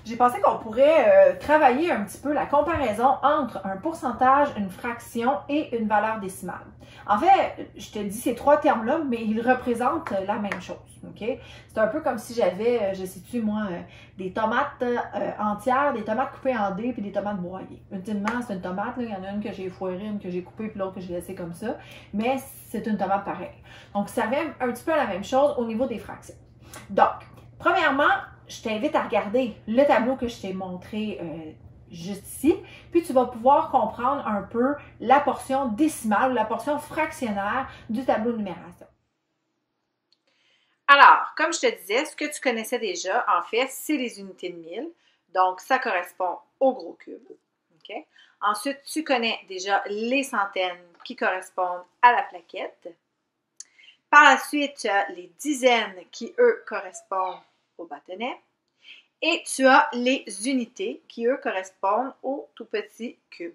j'ai pensé qu'on pourrait travailler un petit peu la comparaison entre un pourcentage, une fraction et une valeur décimale. En fait, je te dis ces trois termes-là, mais ils représentent la même chose. Okay? C'est un peu comme si j'avais, je sais-tu, moi, des tomates entières, des tomates coupées en dés, puis des tomates broyées. Ultimement, c'est une tomate, là, il y en a une que j'ai foirée, une que j'ai coupée, puis l'autre que j'ai laissée comme ça. Mais c'est une tomate pareille. Donc, ça revient un petit peu à la même chose au niveau des fractions. Donc, premièrement, je t'invite à regarder le tableau que je t'ai montré juste ici, puis tu vas pouvoir comprendre un peu la portion décimale ou la portion fractionnaire du tableau de numération. Alors, comme je te disais, ce que tu connaissais déjà, en fait, c'est les unités de 1000. Donc, ça correspond au gros cube. Okay? Ensuite, tu connais déjà les centaines qui correspondent à la plaquette. Par la suite, tu as les dizaines qui, eux, correspondent au bâtonnet. Et tu as les unités qui, eux, correspondent au tout petit cube.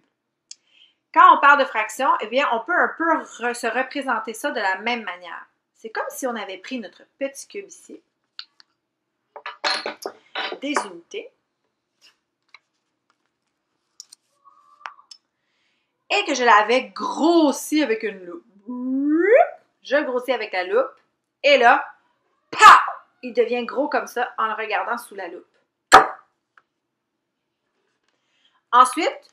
Quand on parle de fraction, eh bien, on peut un peu se représenter ça de la même manière. C'est comme si on avait pris notre petit cube ici, des unités, et que je l'avais grossi avec une loupe. Je le grossis avec la loupe, et là, pow! Il devient gros comme ça en le regardant sous la loupe. Ensuite,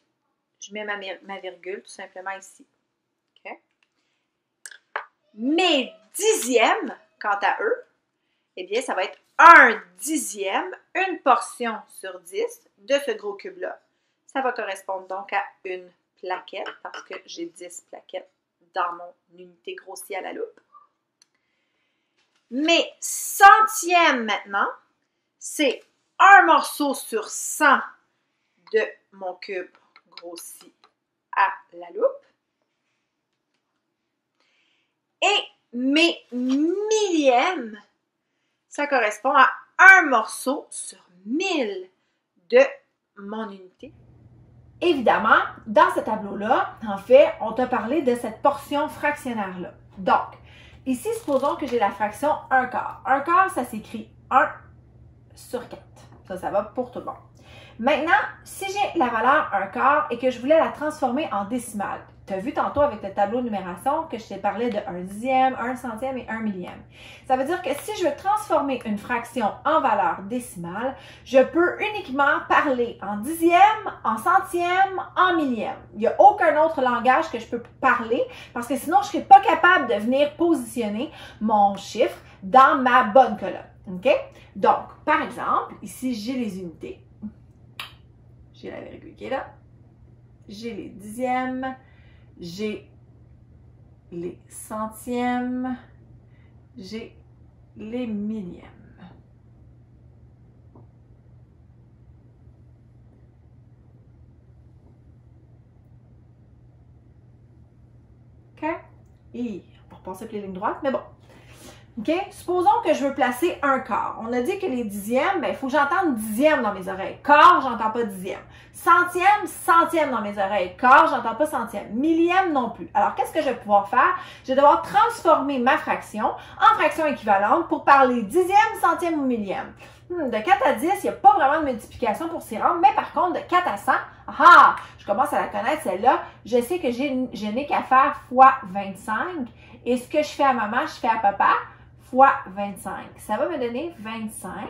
je mets ma virgule tout simplement ici. Okay? Mes dixièmes, quant à eux, eh bien, ça va être 1/10, une portion sur 10 de ce gros cube-là. Ça va correspondre donc à une plaquette, parce que j'ai 10 plaquettes dans mon unité grossie à la loupe. Mes centièmes maintenant, c'est un morceau sur 100 de mon cube grossi à la loupe. Et mes millièmes, ça correspond à un morceau sur 1000 de mon unité. Évidemment, dans ce tableau-là, en fait, on t'a parlé de cette portion fractionnaire-là. Donc, ici, supposons que j'ai la fraction 1 quart. 1 quart, ça s'écrit 1 sur 4. Ça va pour tout le monde. Maintenant, si j'ai la valeur 1 quart et que je voulais la transformer en décimale, tu as vu tantôt avec le tableau de numération que je t'ai parlé de 1/10, 1 centième et 1 millième. Ça veut dire que si je veux transformer une fraction en valeur décimale, je peux uniquement parler en dixième, en centième, en millième. Il n'y a aucun autre langage que je peux parler parce que sinon, je ne serais pas capable de venir positionner mon chiffre dans ma bonne colonne. Okay? Donc, par exemple, ici, j'ai les unités. J'ai la virgule qui est là. J'ai les dixièmes. J'ai les centièmes. J'ai les millièmes. OK? Et on va repasser avec les lignes droites, mais bon. OK? Supposons que je veux placer un quart. On a dit que les dixièmes, il faut que j'entende dixième dans mes oreilles. Quart, j'entends pas dixième. Centième, centième dans mes oreilles. Quart, j'entends pas centième. Millième non plus. Alors, qu'est-ce que je vais pouvoir faire? Je vais devoir transformer ma fraction en fraction équivalente pour parler dixième, centième ou millième. De 4 à 10, il n'y a pas vraiment de multiplication pour s'y rendre, mais par contre, de 4 à 100, je commence à la connaître celle-là. Je sais que je n'ai qu'à faire fois 25. Et ce que je fais à maman, je fais à papa fois 25. Ça va me donner 25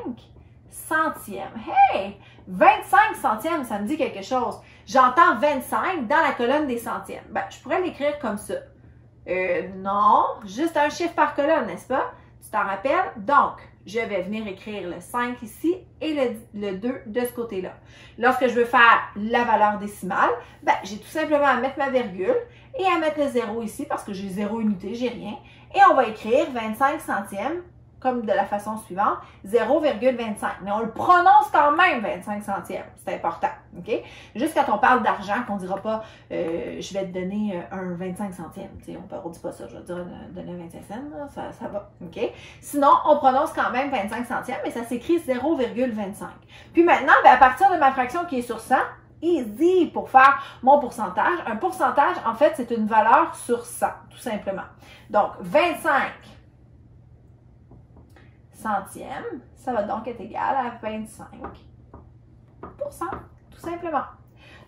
centièmes. Hey! 25 centièmes, ça me dit quelque chose. J'entends 25 dans la colonne des centièmes. Ben, je pourrais l'écrire comme ça. Non, juste un chiffre par colonne, n'est-ce pas? Tu t'en rappelles? Donc, je vais venir écrire le 5 ici et le 2 de ce côté-là. Lorsque je veux faire la valeur décimale, ben, j'ai tout simplement à mettre ma virgule et à mettre le 0 ici parce que j'ai 0 unité, j'ai rien. Et on va écrire 25 centièmes comme de la façon suivante, 0,25. Mais on le prononce quand même 25 centièmes. C'est important. OK? Juste quand on parle d'argent, qu'on ne dira pas je vais te donner un 25 centièmes. On ne dit pas ça. Je vais dire donner 25 cents. Ça va. OK? Sinon, on prononce quand même 25 centièmes, mais ça s'écrit 0,25. Puis maintenant, à partir de ma fraction qui est sur 100, easy pour faire mon pourcentage. Un pourcentage, en fait, c'est une valeur sur 100, tout simplement. Donc, 25 centièmes, ça va donc être égal à 25 tout simplement.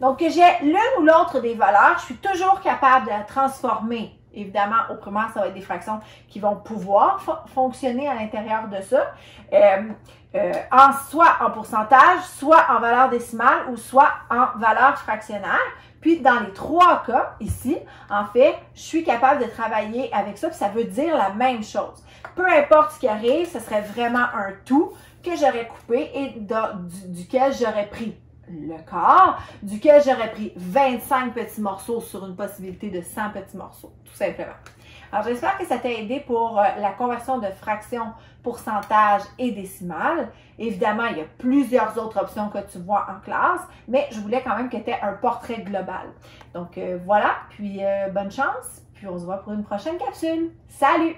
Donc, que j'ai l'une ou l'autre des valeurs, je suis toujours capable de la transformer. Évidemment, au primaire, ça va être des fractions qui vont pouvoir fonctionner à l'intérieur de ça, soit en pourcentage, soit en valeur décimale ou soit en valeur fractionnaire. Puis, dans les trois cas, ici, en fait, je suis capable de travailler avec ça, puis ça veut dire la même chose. Peu importe ce qui arrive, ce serait vraiment un tout que j'aurais coupé et duquel j'aurais pris le quart, duquel j'aurais pris 25 petits morceaux sur une possibilité de 100 petits morceaux, tout simplement. Alors, j'espère que ça t'a aidé pour la conversion de fractions, pourcentage et décimales. Évidemment, il y a plusieurs autres options que tu vois en classe, mais je voulais quand même que tu aies un portrait global. Donc, voilà, puis bonne chance, puis on se voit pour une prochaine capsule. Salut!